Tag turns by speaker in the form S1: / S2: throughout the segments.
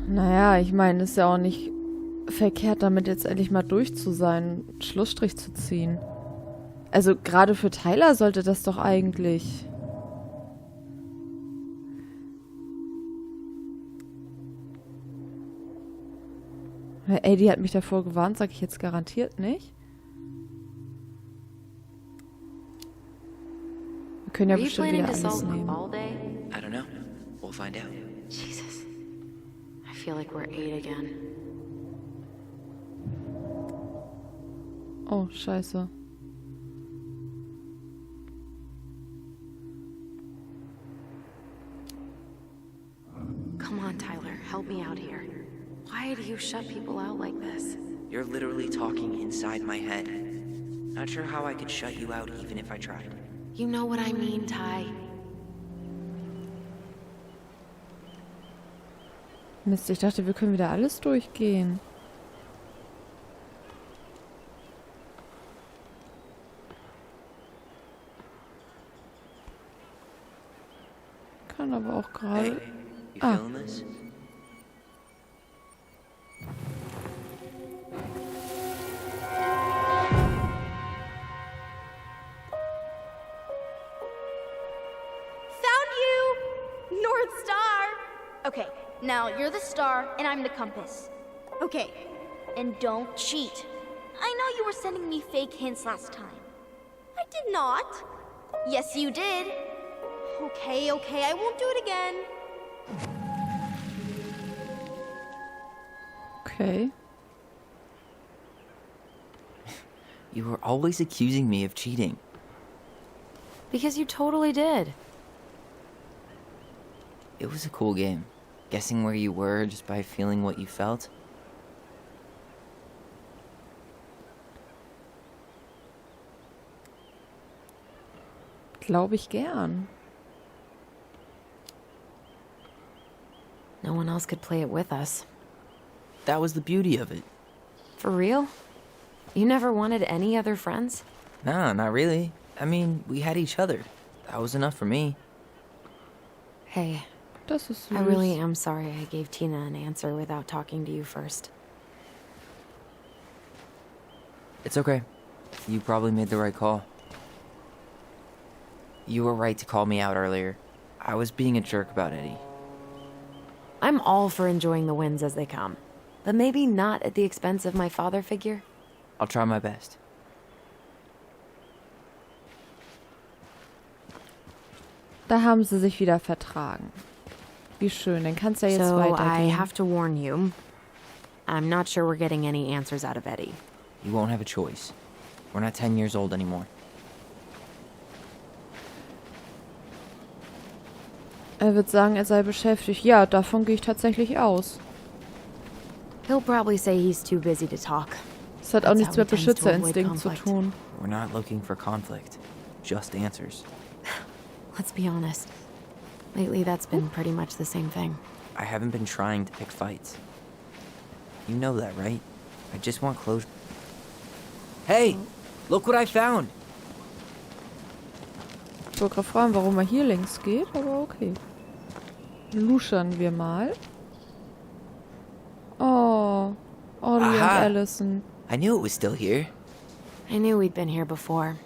S1: Naja, ich meine, ist ja auch nicht verkehrt, damit jetzt endlich mal durch zu sein, einen Schlussstrich zu ziehen. Also gerade für Tyler sollte das doch eigentlich... Ey, die hat mich davor gewarnt, sag ich jetzt garantiert nicht. Wir können ja bestimmt wieder alles nehmen.
S2: I don't know. We'll find out.
S3: Jesus. I feel like we're 8 again.
S1: Oh, scheiße.
S3: Come on, Tyler. Help me out here. Why do you shut people out like this?
S2: You're literally talking inside my head. Not sure how I could shut you out even if I tried.
S3: You know what I mean, Ty.
S1: Mist, ich dachte, wir können wieder alles durchgehen. Kann aber auch gerade...
S2: Hey, you feeling this?
S4: Found you! North Star! Okay, now you're the star and I'm the compass. Okay, and don't cheat. I know you were sending me fake hints last time. I did not. Yes, you did. Okay, I won't do it again.
S1: Okay.
S2: You were always accusing me of cheating.
S3: Because you totally did.
S2: It was a cool game. Guessing where you were just by feeling what you felt.
S1: Glaube ich gern.
S3: No one else could play it with us.
S2: That was the beauty of it.
S3: For real? You never wanted any other friends?
S2: Nah, not really. I mean, we had each other. That was enough for me.
S3: Hey,
S1: Das ist süß.
S3: I really am sorry I gave Tina an answer without talking to you first.
S2: It's okay. You probably made the right call. You were right to call me out earlier. I was being a jerk about Eddie.
S3: I'm all for enjoying the wins as they come, but maybe not at the expense of my father figure.
S2: I'll try my best.
S1: Da haben sie sich wieder vertragen. Wie schön, dann kann's ja jetzt
S3: So I
S1: weitergehen.
S3: have to warn you, I'm not sure we're getting any answers out of Eddie.
S2: You won't have a choice. We're not 10 years old anymore.
S1: Er wird sagen, er sei beschäftigt. Ja, davon gehe ich tatsächlich aus.
S3: He'll probably say he's too busy to talk.
S1: Das hat auch
S3: That's
S1: nichts
S3: how
S1: mit
S3: he tends to avoid
S1: Beschützerinstinkt zu
S3: conflict.
S1: tun.
S2: We're not looking for conflict. Just answers.
S3: Let's be honest. Lately, that's been pretty much the same thing.
S2: I haven't been trying to pick fights. You know that, right? I just want closure. Hey! Look what I found!
S1: Ich wollte gerade fragen, warum er hier links geht, aber okay. Luschern wir mal. Oh, Ollie und
S2: Aha.
S1: Alyson.
S2: I knew it was still here.
S3: I knew we'd been here before.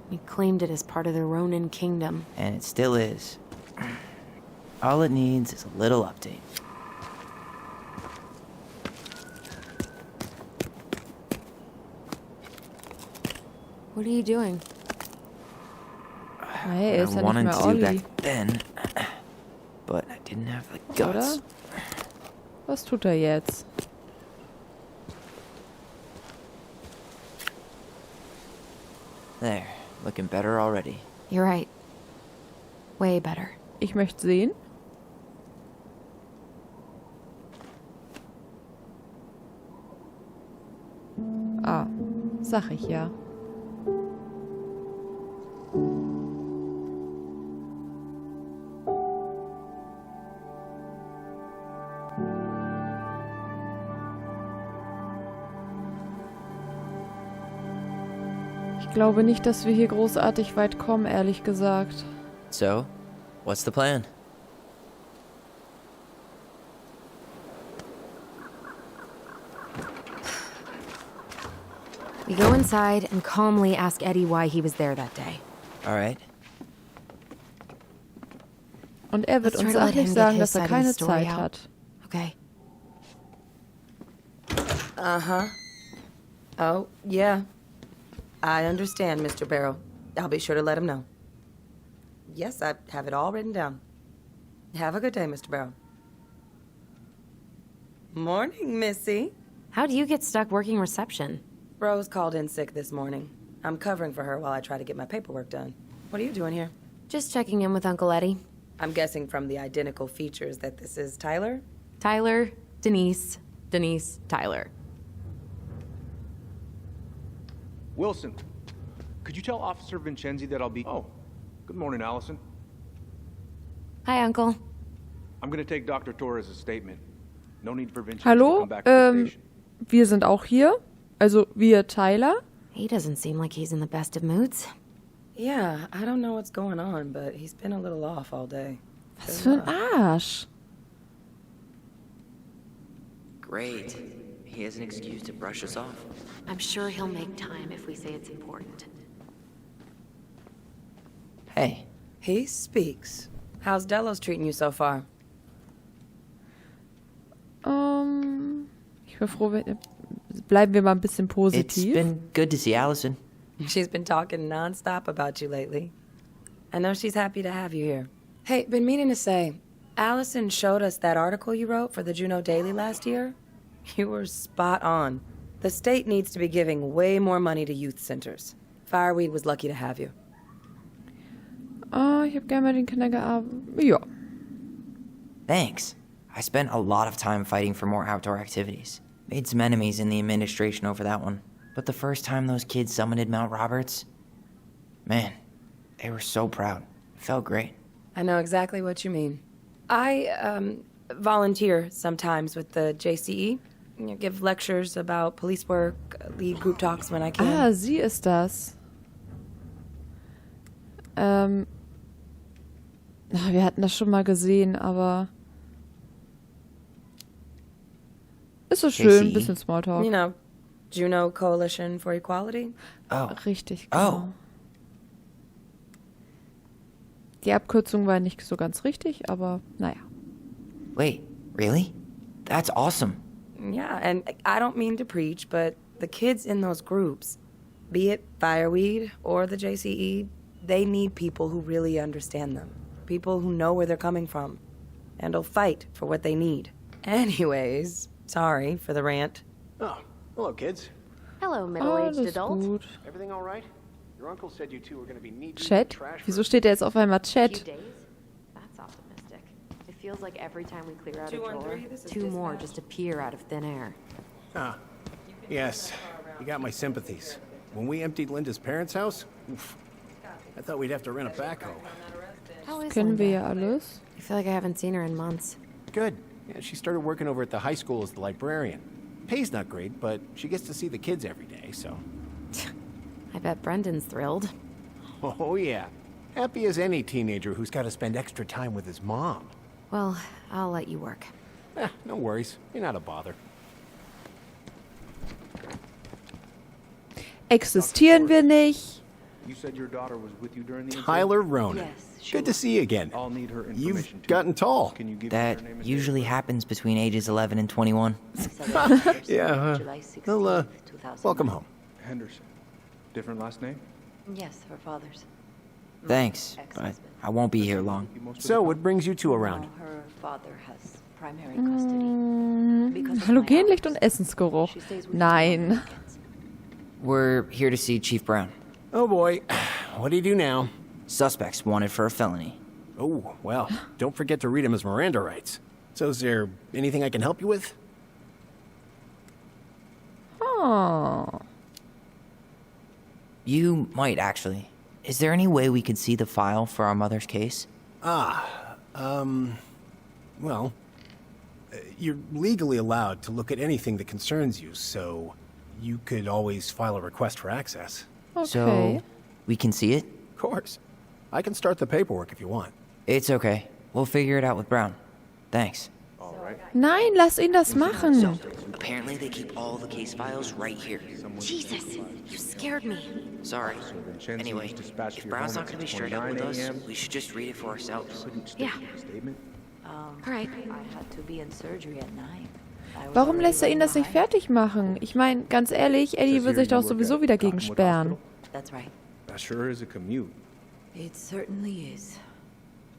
S3: We claimed it as part of the Ronan kingdom.
S2: And it still is. All it needs is a little update.
S3: What are you doing?
S1: Hey, er ist
S2: I
S1: ja nicht
S2: wanted
S1: mehr
S2: to do
S1: Ollie.
S2: back then, but I didn't have the guts.
S1: Oder? Was tut er jetzt?
S2: There, looking better already.
S3: You're right. Way better.
S1: Ich möchte sehen. Ah, sag ich ja. Ich glaube nicht, dass wir hier großartig weit kommen, ehrlich gesagt.
S2: So, what's the plan?
S3: You go inside and calmly ask Eddie why he was there that day.
S2: All right.
S1: Und er wird
S3: Let's
S1: uns
S3: try to let
S1: sachlich
S3: him
S1: sagen,
S3: get his
S1: dass er
S3: side of the
S1: keine
S3: story
S1: Zeit
S3: out.
S1: hat.
S3: Okay.
S5: Oh, yeah. I understand, Mr. Barrow. I'll be sure to let him know. Yes, I have it all written down. Have a good day, Mr. Barrow. Morning, Missy.
S3: How'd you get stuck working reception?
S5: Rose called in sick this morning. I'm covering for her while I try to get my paperwork done. What are you doing here?
S3: Just checking in with Uncle Eddie.
S5: I'm guessing from the identical features that this is Tyler?
S3: Tyler, Denise, Tyler.
S6: Wilson, could you tell Officer Vincenzi that I'll be... Oh, good morning, Alyson.
S3: Hi, Uncle.
S6: I'm gonna take Dr. Torres' statement. No need for Vincenzi to
S1: Hallo,
S6: come back to the station.
S1: wir sind auch hier. Also wir Tyler.
S3: He doesn't seem like he's in the best of moods.
S5: Yeah, I don't know what's going on, but he's been a little off all day.
S1: Was für ein Arsch.
S2: Great. He has an excuse to brush us off.
S3: I'm sure he'll make time if we say it's important.
S2: Hey,
S5: He speaks. How's Delos treating you so far?
S1: Ich bin froh, bleiben wir mal ein bisschen
S2: it's
S1: positiv.
S2: been good to see Alyson.
S5: She's been talking nonstop about you lately. I know she's happy to have you here. Hey, been meaning to say, Alyson showed us that article you wrote for the Juneau Daily last year. You were spot on. The state needs to be giving way more money to youth centers. Fireweed was lucky to have you.
S1: Ich habe gerne mit den Kindern gearbeitet. Ja.
S2: Thanks. I spent a lot of time fighting for more outdoor activities. Made some enemies in the administration over that one. But the first time those kids summited Mount Roberts, man, they were so proud. It felt great.
S5: I know exactly what you mean. I volunteer sometimes with the JCE. You know, give lectures about police work, lead group talks when I can.
S1: Ah, sie ist das. Wir hatten das schon mal gesehen, aber ist so schön, ein bisschen Smalltalk.
S5: You know, Juneau Coalition for Equality.
S2: Oh.
S1: Richtig,
S2: Oh.
S1: genau. Die Abkürzung war nicht so ganz richtig, aber naja.
S2: Wait, really? That's awesome.
S5: Yeah, and I don't mean to preach, but the kids in those groups, be it Fireweed or the JCE, they need people who really understand them. People who know where they're coming from and will fight for what they need. Anyways, sorry for the rant.
S7: Oh, hello, kids.
S3: Hello, middle-aged
S1: Alles
S3: adult.
S1: gut.
S7: Everything all right? Your uncle said you two were going to be knee-deep in
S1: Chat?
S7: trash.
S1: Wieso steht der jetzt auf einmal
S3: Few
S1: Chat?
S3: days? That's optimistic. It feels like every time we clear out a
S5: 213,
S3: drawer,
S5: this is
S3: two more
S5: dispatch.
S3: just appear out of thin air.
S7: Ah, yes. You got my sympathies. When we emptied Linda's parents' house, oof, I thought we'd have to rent a backhoe.
S3: How is
S1: Kennen wir
S3: Linda?
S1: ja alles.
S3: I feel like I haven't seen her in months.
S7: Good. Yeah, she started working over at the high school as the librarian. Pay's not great, but she gets to see the kids every day, so...
S3: I bet Brendan's thrilled.
S7: Oh, yeah. Happy as any teenager who's got to spend extra time with his mom.
S3: Well, I'll let you work.
S7: No worries. You're not a bother.
S1: Existieren wir nicht?
S6: You said your daughter was with you during the incident?
S7: Tyler Ronan.
S4: Yes,
S7: Good to see you again.
S6: I'll need her information
S7: You've
S6: too.
S7: gotten tall.
S6: Can you give
S2: That
S6: me her name and
S2: usually happens between ages 11 and 21.
S7: Yeah, well, welcome home.
S6: date? Henderson. Different last name?
S4: Yes, her father's.
S2: Thanks, but I won't be here long.
S6: You most of the
S7: So,
S6: time?
S7: what brings you two around?
S4: Her father has primary custody. Because of my
S1: Halogenlicht und
S4: hours,
S1: Essensgeruch.
S4: she stays with me on
S1: Nein.
S4: weekends.
S2: We're here to see Chief Brown.
S7: Oh boy, what do you do now?
S2: Suspects wanted for a felony.
S7: Oh, well, don't forget to read him his Miranda rights. So is there anything I can help you with?
S1: Oh.
S2: You might, actually. Is there any way we could see the file for our mother's case?
S7: Well, you're legally allowed to look at anything that concerns you, so you could always file a request for access.
S1: Okay.
S2: So, we can see it?
S7: Of course. I can start the paperwork if you want.
S2: It's okay. We'll figure it out with Brown. Thanks.
S6: All right.
S1: Nein, lass ihn das machen.
S2: Apparently they keep all the case files right here.
S3: Jesus, you scared me.
S2: Sorry.
S6: Vincenzi
S2: Anyway,
S6: was dispatched to
S2: if
S6: your
S2: Brown's
S6: home
S2: not
S6: at
S2: going to be straight up with
S6: 6:29
S2: us,
S6: a.m.
S2: we should just read it for ourselves.
S3: Yeah.
S6: Statement?
S3: All right.
S8: I had to be in surgery at 9. I was
S1: Warum
S8: already
S1: lässt er ihn das
S8: running
S1: nicht fertig machen? Ich meine, ganz ehrlich, Eddie
S6: Says
S1: wird
S6: here
S1: sich doch
S6: you work
S1: sowieso
S6: at
S1: wieder gegen
S6: Cottonwood
S1: sperren.
S8: behind. That's right.
S6: That sure is a commute.
S8: It certainly is.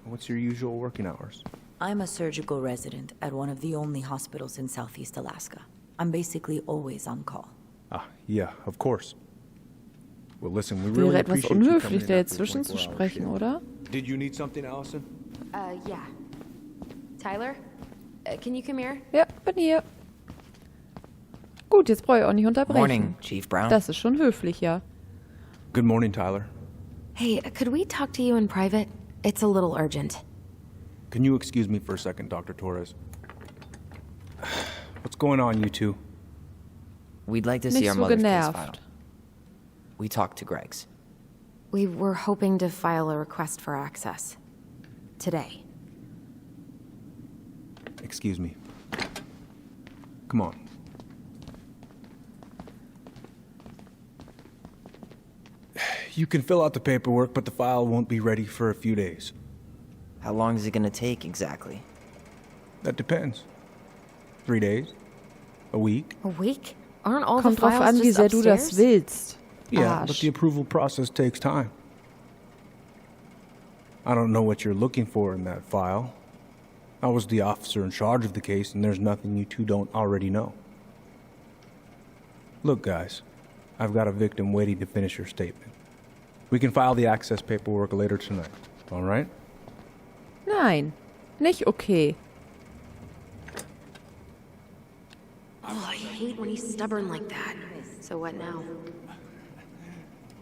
S6: What's your usual working hours?
S8: I'm a surgical resident at one of the only hospitals in Southeast Alaska. I'm basically always on call.
S6: Ah, yeah, of course. Well, listen, we really
S1: Wäre etwas
S6: appreciate you coming
S1: unhöflich,
S6: in
S1: da
S6: after
S1: jetzt
S6: a 24-hour
S1: zwischenzusprechen,
S6: shift.
S1: oder?
S6: Did you need something, Alyson?
S3: Yeah. Tyler, can you come here?
S1: Ja, bin hier. Gut, jetzt brauche ich auch nicht unterbrechen.
S2: Morning, Chief Brown.
S1: Das ist schon höflich, ja.
S6: Good morning, Tyler.
S3: Hey, could we talk to you in private? It's a little urgent.
S6: Can you excuse me for a second, Dr. Torres? What's going on, you two?
S2: We'd like to see
S1: Nicht
S2: our
S1: so
S2: mother's case
S1: genervt.
S2: file. We talked to Greg's.
S3: We were hoping to file a request for access. Today.
S6: Excuse me. Come on. You can fill out the paperwork, but the file won't be ready for a few days.
S2: How long is it going to take exactly?
S6: That depends. 3 days? A week?
S3: A week? Aren't all
S1: Kommt
S3: the
S1: drauf
S3: files
S1: an, wie
S3: just
S1: sehr du das
S3: upstairs?
S1: willst.
S6: Yeah, but
S1: Arsch.
S6: the approval process takes time. I don't know what you're looking for in that file. I was the officer in charge of the case, and there's nothing you two don't already know. Look, guys, I've got a victim waiting to finish her statement. We can file the access paperwork later tonight, all right?
S1: Nein, nicht okay.
S3: Oh, I hate when he's stubborn like that. So what now?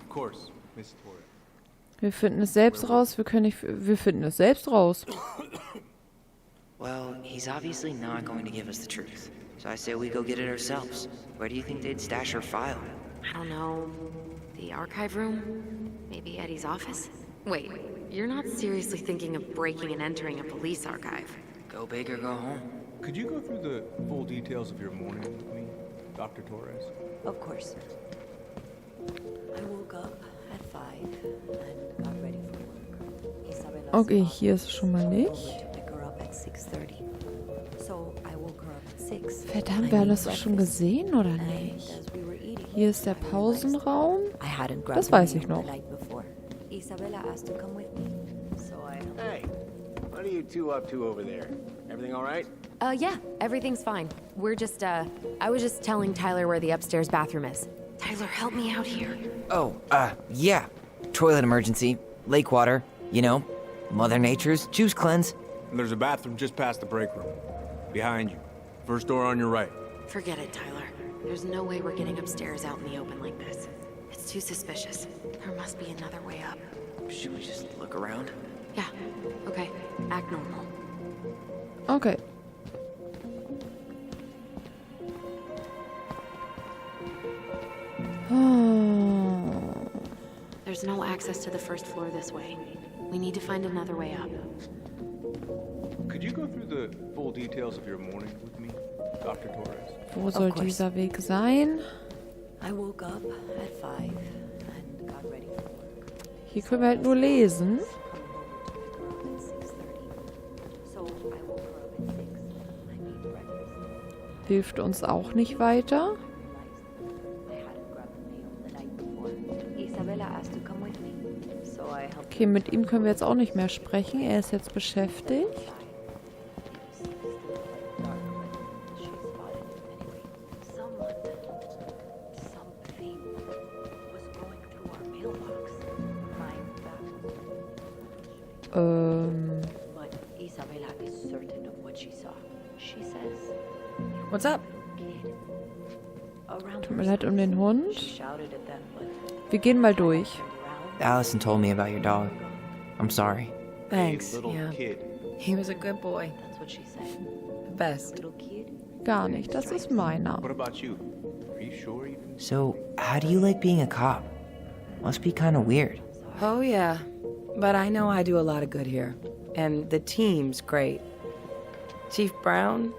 S6: Of course, Miss Torres.
S1: Wir finden es selbst raus, wir finden es selbst raus.
S2: Well, he's obviously not going to give us the truth. So I say we go get it ourselves. Where do you think they'd stash her file?
S3: I don't know. The archive room? Maybe Eddie's office? Wait, you're not seriously thinking of breaking and entering a police archive?
S2: Go big or go home.
S6: Could you go through the full details of your morning with me, Dr. Torres?
S8: Of course. I woke up at 5 and got ready for work. Isabella
S1: Okay,
S8: Scott
S1: hier ist es schon mal
S8: told me
S1: nicht.
S8: to pick her up at 6:30. So I woke her up at 6.
S1: Verdammt,
S8: I
S1: wir haben
S8: made
S1: das doch schon
S8: breakfast.
S1: gesehen, oder
S8: And
S1: nicht?
S8: as we were eating,
S1: Hier ist der
S8: I realized
S1: Pausenraum.
S8: I hadn't grabbed
S1: Das
S8: the
S1: weiß
S8: mail
S1: ich noch.
S8: the night before. Isabella asked to come with me, so I helped her.
S7: Hey, what are you two up to over there? Everything all right?
S3: Yeah, everything's fine. We're just, I was just telling Tyler where the upstairs bathroom is. Tyler, help me out here.
S2: Oh, yeah. Toilet emergency. Lake water. You know, Mother Nature's juice cleanse.
S6: And there's a bathroom just past the break room. Behind you. First door on your right.
S3: Forget it, Tyler. There's no way we're getting upstairs out in the open like this. It's too suspicious. There must be another way up.
S2: Should we just look around?
S3: Yeah, okay. Act normal.
S1: Okay. Oh.
S3: There's no access to the first floor this way. We need to find another way up.
S6: Could you go through the full details of your morning with me, Dr. Torres?
S1: Wo soll
S8: course.
S1: dieser Weg sein?
S8: I woke up at 5 and got ready for work.
S1: Hier können wir halt nur lesen. Hilft uns auch nicht weiter. Okay, mit ihm können wir jetzt auch nicht mehr sprechen. Er ist jetzt beschäftigt.
S8: But Isabella is certain of what she saw. She says
S5: What's up?
S8: kid around
S1: Tut mir leid um den Hund.
S8: shouted at them, but
S1: Wir gehen mal durch.
S8: turned around.
S2: Alyson told me about your dog. I'm sorry.
S5: Thanks.
S6: Little
S5: Yeah.
S6: kid.
S5: He was a good boy.
S8: That's what she said.
S5: Best.
S8: Little kid.
S1: Gar nicht, das ist meiner.
S6: What about you? Are you sure you can...
S2: So, how do you like being a cop? Must be kind of weird.
S5: Oh, yeah. But I know I do a lot of good here. And the team's great. Chief Brown,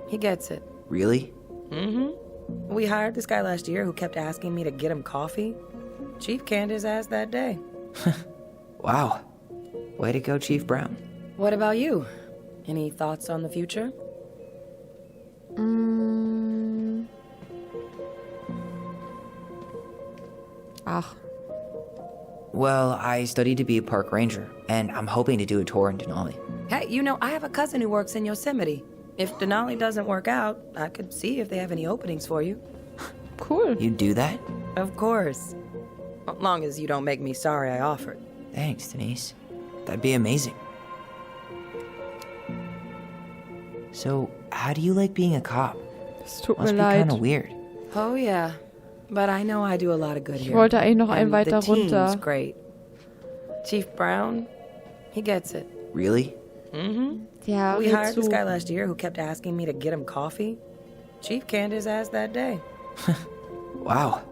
S5: he gets it.
S2: Really?
S5: Mm-hmm. We hired this guy last year who kept asking me to get him coffee. Chief canned his ass that day.
S2: Wow. Way to go, Chief Brown.
S5: What about you? Any thoughts on the future?
S1: Ach,
S2: Well, I studied to be a park ranger, and I'm hoping to do a tour in Denali.
S5: Hey, you know, I have a cousin who works in Yosemite. If Denali doesn't work out, I could see if they have any openings for you.
S1: cool.
S2: You do that?
S5: Of course. As long as you don't make me sorry I offered.
S2: Thanks, Denise. That'd be amazing. So, how do you like being a cop?
S1: Es tut
S2: Must
S1: mir
S2: be
S1: leid.
S2: kind of weird.
S5: Oh, yeah. But I know I do a lot of good
S1: Ich
S5: here.
S1: wollte eigentlich noch einen
S5: And the
S1: weiter
S5: team's
S1: runter.
S5: great. Chief Brown, he gets it.
S2: Really?
S5: Mm-hmm.
S1: Ja,
S5: We
S1: red
S5: hired this
S1: zu.
S5: guy last year who kept asking me to get him coffee. Chief canned his ass that day.
S2: Wow.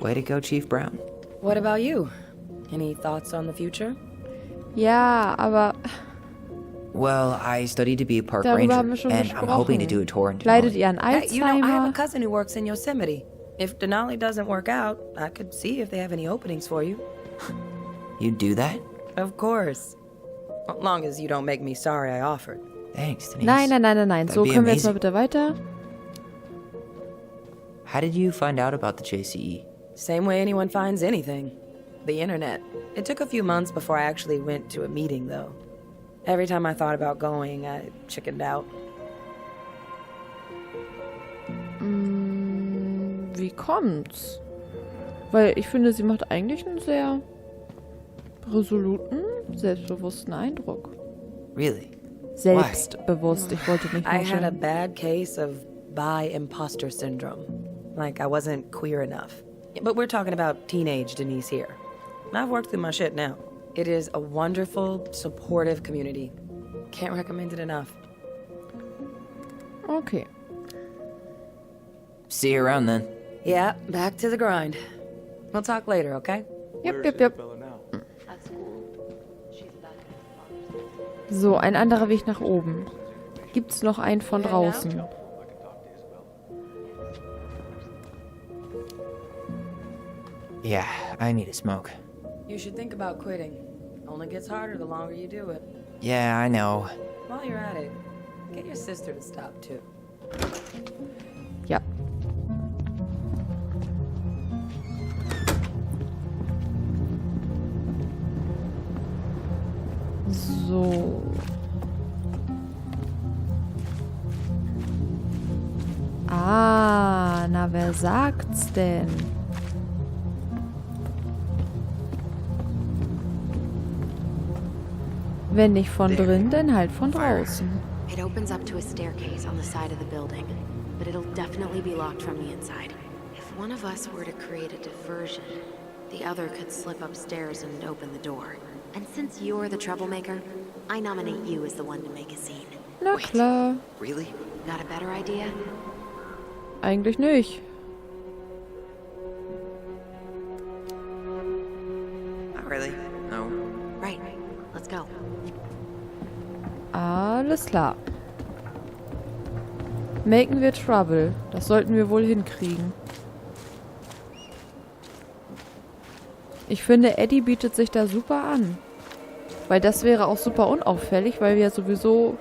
S2: Way to go, Chief Brown.
S5: What about you? Any thoughts on the future?
S1: Ja, aber
S2: Well, I studied to be a park
S1: darüber haben
S2: ranger,
S1: wir schon
S2: and I'm hoping to
S1: gesprochen.
S2: do a tour in
S1: Leidet
S2: Denali.
S1: ihr an
S5: Hey, you know, I have a
S1: Alzheimer?
S5: cousin who works in Yosemite. If Denali doesn't work out, I could see if they have any openings for you.
S2: You do that?
S5: Of course. As long as you don't make me sorry I offered.
S2: Thanks, Denise.
S1: Nein, nein, nein, nein, nein. So,
S2: That'd be
S1: können wir jetzt mal
S2: amazing.
S1: bitte weiter?
S2: How did you find out about the JCE?
S5: Same way anyone finds anything. The internet. It took a few months before I actually went to a meeting, though. Every time I thought about going, I chickened out.
S1: Wie kommt's? Weil ich finde, sie macht eigentlich einen sehr resoluten, selbstbewussten Eindruck.
S2: Really?
S1: Selbstbewusst, ich wollte nicht
S5: I had a
S1: nuscheln.
S5: bad case of bi-imposter syndrome. Like I wasn't queer enough. But we're talking about teenage Denise here. I've worked through my shit now. It is a wonderful, supportive community. Can't recommend it enough.
S1: Okay.
S2: See you around then.
S5: Yeah, back to the grind. We'll talk later, okay?
S1: Yep, yep, yep. So, ein anderer Weg nach oben. Gibt's noch einen von draußen?
S2: Yeah, I need a smoke.
S5: You should think about quitting. Only gets harder the longer you do it.
S2: Yeah, I know.
S5: While you're at it, get your sister to stop too.
S1: Ja. So. Ah, na wer sagt's denn? Wenn nicht von drin, dann halt von draußen.
S3: It opens up to a staircase on the side of the building, but it'll definitely be locked from the inside. If one of us were to create a diversion, the other could slip upstairs and open the door. And since you're the troublemaker, I nominate you as the one to make a scene.
S1: Na klar.
S2: Really?
S3: Got a better idea?
S1: Eigentlich nicht.
S2: Not really. No.
S3: Right. Let's go.
S1: Alles klar. Maken wir Trouble. Das sollten wir wohl hinkriegen. Ich finde, Eddie bietet sich da super an. Weil das wäre auch super unauffällig, weil wir sowieso...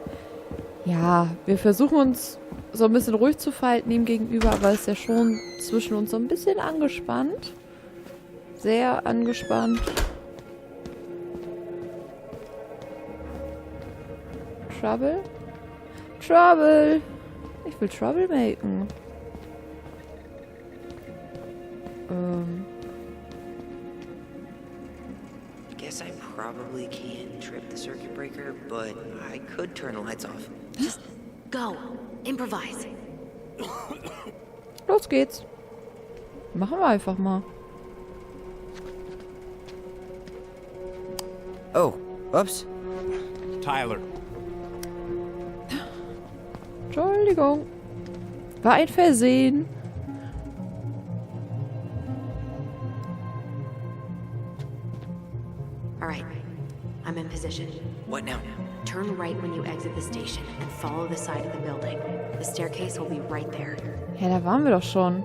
S1: Ja, wir versuchen uns so ein bisschen ruhig zu verhalten ihm gegenüber, aber ist ja schon zwischen uns so ein bisschen angespannt. Sehr angespannt. Trouble? Trouble! Ich will Trouble maken.
S2: Guess I probably can't trip the circuit breaker, but I could turn the lights off.
S3: Just go. Improvise.
S1: Los geht's. Machen wir einfach mal.
S2: Oh, oops.
S6: Tyler.
S1: Entschuldigung. War ein Versehen.
S3: All right. I'm in position. station.
S2: What now?
S3: Turn right when you exit the station and follow the side of the building. The staircase will be right there.
S1: Ja, da waren wir doch schon.